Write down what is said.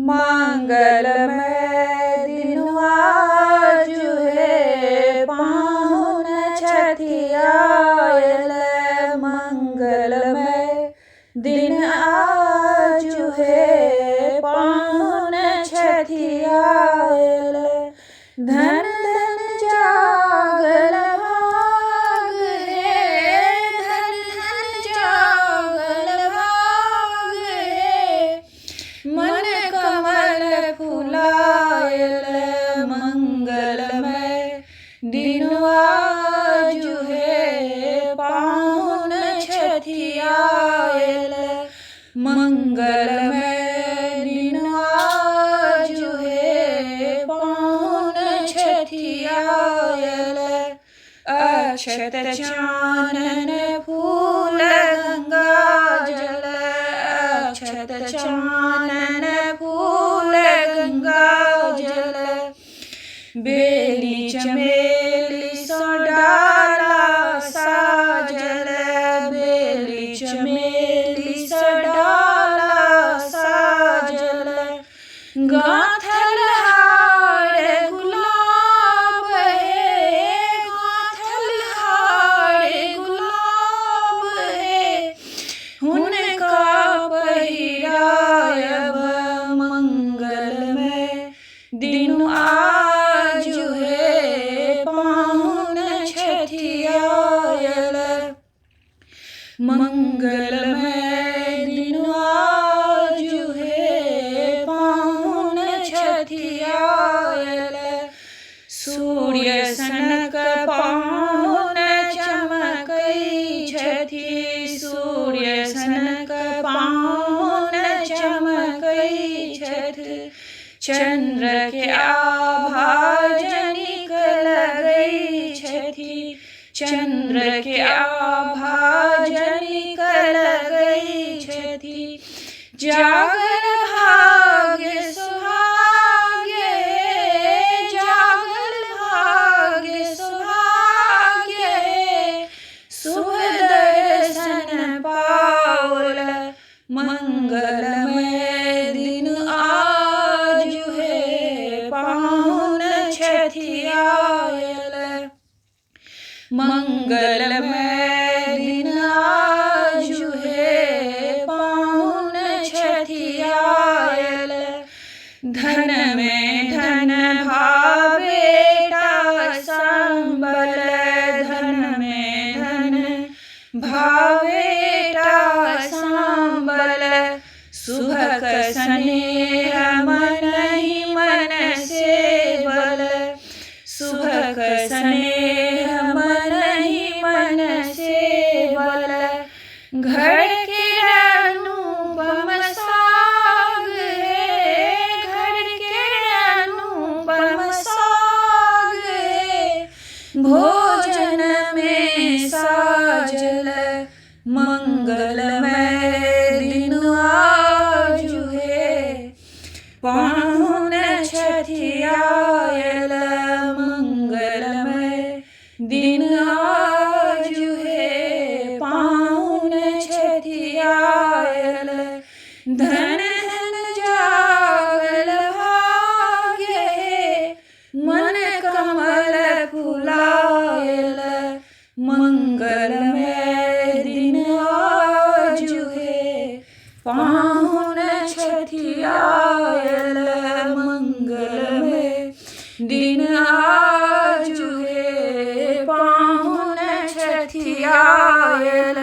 मंगलमय दिन आजु हे पाहुन छठियायल। मंगलमय दिन आजु हे पाहुन छठियायल। धन धन जागल भाग हे, धन धन जागल भाग हे, मन कमल फुलायल। मंगलमय दिन आजु हे पाहुन छठियायल। मंगलमय दिन आजु हे पाहुन छठियायल। अक्षत चानन फूल गंगा जल, अक्षत चानन फूल गंगा जल। बेली चमेली सो डाला साजल, बेली चमेली सो डाला साजल। गाँथल हार गुलाब हे, गाँथल हार गुलाब हे, हुनका पहिरायब। मंगलमय दिन आजु हे पाहुन छठियायल। मंगलमय दिन आजु हे पाहुन छठियायल। सूर्य सनक पाहुन चमकै छथि, सूर्य सनक पाहुन चमकै छथि। चंद्र के आभा जनिक लगै छथि, चंद्र के आभा जनिक लगै छथि। जागल भाग्य सुहाग्य हे, जागल भाग्य सुहाग्य हे, शुभ दर्शन पाओल। मंगलमय दिन आजु हे पाहुन छठियायल। मंगलमय दिन आजु हे पाहुन छठियायल। धन में धन भावेटा संबल, धन में धन भावेटा संबल। सुभक स्नेह मनहि मन से बल, सुभक स्नेह मनहि मन से बल। घर के अनुपम साग हे, घर के अनुपम साग हे, भोजन में साजल। मंगलमय दिन आजु हे पाहुन छठियायल। मंगलमय दिन आजु हे पाहुन छठियायल। धन धन जागल भाग्य हे, मन कमल फुलायल। मंगलमय दिन आजु हे पाहुन छठियायल। मंगलमय दिन आजु हे पाहुन छठियायल।